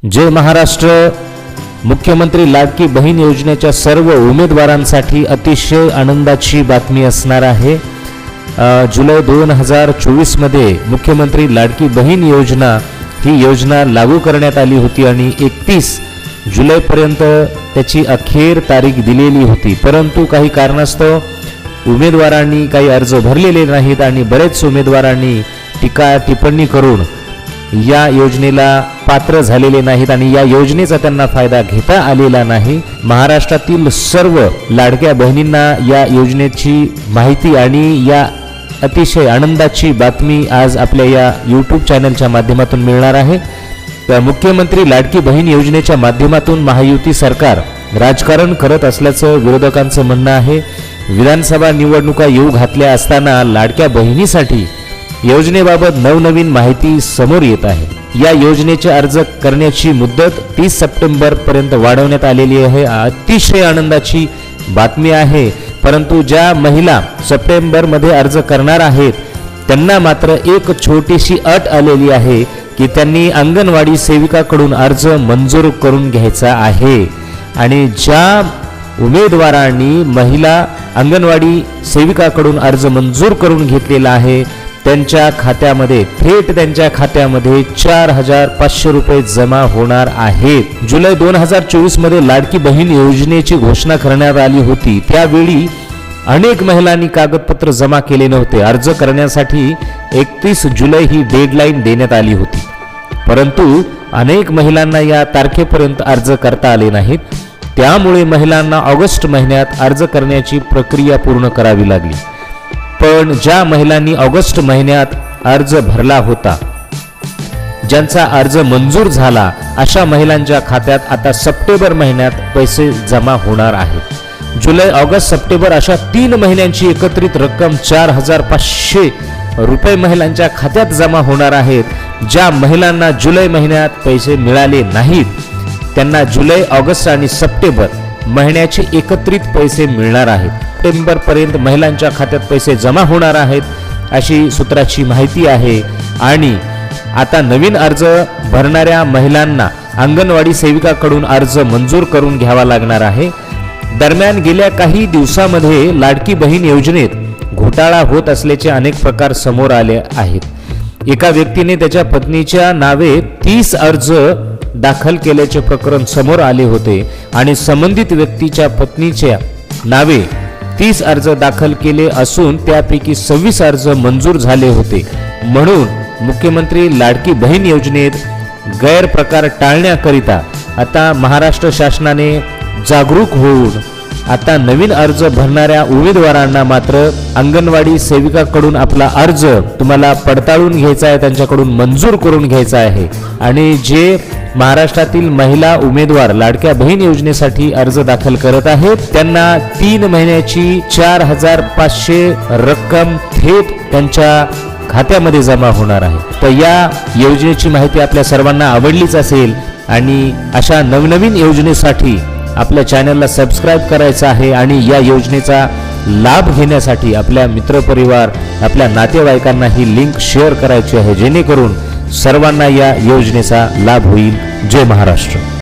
जय महाराष्ट्र। मुख्यमंत्री लाडकी बहीण योजनेच्या सर्व उमेदवारांसाठी अतिशय आनंदाची बातमी असणार आहे। जुलै 2024 मध्ये मुख्यमंत्री लाडकी बहीण योजना ही योजना लागू करण्यात आली होती आणि 31 जुलैपर्यंत त्याची अखेर तारीख दिलेली होती, परंतु काही कारणास्तव उमेदवारांनी काही अर्ज भरलेले नाहीत आणि बरेच उमेदवारांनी टीका टिप्पणी करून या योजनेला पात्र झालेले नाहीत आणि या योजनेचा त्यांना फायदा घेता आलेला नाही। महाराष्ट्रातील सर्व लाडक्या बहिणींना या योजनेची माहिती आणि या अतिशय आनंदाची बातमी आज आपल्या या YouTube चॅनलच्या माध्यमातून मिळणार आहे। तर मुख्यमंत्री लाडकी बहीण योजनेच्या माध्यमातून महायुती सरकार राजकारण करत असल्याचं विरोधकांचं म्हणणं आहे। विधानसभा निवडणुका येऊ घातल्या असताना लाडक्या बहिणीसाठी योजनेबाबत नवनवीन माहिती समोर येत आहे। या योजनेचे अर्ज करण्याची मुदत 30 सप्टेंबर पर्यंत वाढवण्यात आलेली आहे। अतिशय आनंदाची बातमी आहे, परंतु ज्या महिला सप्टेंबर मध्ये अर्ज करणार आहेत त्यांना मात्र एक छोटीशी अट आलेली आहे की त्यांनी अंगणवाडी सेविकाकडून अर्ज मंजूर करून घ्यायचा आहे आणि ज्या उमेदवारांनी महिला अंगणवाडी सेविकाकडून अर्ज मंजूर करून घेतलेला आहे त्यांच्या खात्यामध्ये थेट त्यांच्या खात्यामध्ये 4500 रुपये जमा होणार आहेत। जुलै 2024 मध्ये लाडकी बहीण योजनेची घोषणा करण्यात आली होती, त्यावेळी अनेक महिलांनी कागदपत्र जमा केले नव्हते। अर्ज करण्यासाठी 31 जुलै ही डेडलाईन देण्यात आली होती, परंतु अनेक महिलांना या तारखेपर्यंत अर्ज करता आले नाहीत। त्यामुळे महिलांना ऑगस्ट महिन्यात अर्ज करण्याची प्रक्रिया पूर्ण करावी लागली। पण ज्या महिलांनी ऑगस्ट महिन्यात अर्ज भरला होता, ज्यांचा अर्ज मंजूर झाला, अशा महिलांच्या खात्यात आता सप्टेंबर महिन्यात पैसे जमा होणार आहेत। जुलै ऑगस्ट सप्टेंबर अशा 3 महिन्यांची एकत्रित रक्कम 4500 रुपये महिलांच्या खात्यात जमा होणार आहेत। ज्या महिलांना जुलै महिन्यात पैसे मिळाले नाहीत त्यांना जुलै ऑगस्ट आणि सप्टेंबर महिन्याचे एकत्रित पैसे मिळणार आहेत। सप्टेंबर पर्यंत महिलांच्या खात्यात पैसे जमा होणार आहेत अशी सूत्राची माहिती आहे आणि आता नवीन अर्ज भरणाऱ्या महिलांना अंगणवाडी सेविकाकडून अर्ज मंजूर करून घ्यावा लागणार आहे। दरम्यान गेल्या काही दिवसांमध्ये लाडकी बहीण योजनेत घोटाळा होत असल्याचे अनेक प्रकार समोर आले आहेत। एका व्यक्तीने त्याच्या पत्नीच्या नावे 30 अर्ज दाखल केल्याचे प्रकरण समोर आले होते आणि संबंधित व्यक्तीच्या पत्नीच्या नावे 30 अर्ज दाखल केले असून त्यापैकी 26 अर्ज मंजूर झाले होते। म्हणून मुख्यमंत्री लाडकी बहीण योजनेत गैरप्रकार टाळण्याकरिता आता महाराष्ट्र शासनाने जागरूक होऊन आता नवीन अर्ज भरणाऱ्या उमेदवारांना मात्र अंगणवाडी सेविकाकडून आपला अर्ज तुम्हाला पडताळून घ्यायचा आहे, त्यांच्याकडून मंजूर करून घ्यायचा आहे आणि जे महाराष्ट्रातील महिला उमेदवार लाडक्या बहीण योजनेसाठी अर्ज दाखल करत आहेत त्यांना 3 महिन्याची 4500 रक्कम थेट त्यांच्या खात्यामध्ये जमा होणार आहे। तर या योजनेची माहिती आपल्या सर्वांना आवडलीच असेल आणि अशा नवनवीन योजनेसाठी आपल्या चॅनलला सबस्क्राइब करायचं आहे आणि या योजनेचा लाभ घेण्यासाठी आपल्या मित्रपरिवार आपल्या नातेवाईकांना ही लिंक शेअर करायची आहे जेणेकरून सर्वांना या योजनेचा लाभ होईल। जय महाराष्ट्र।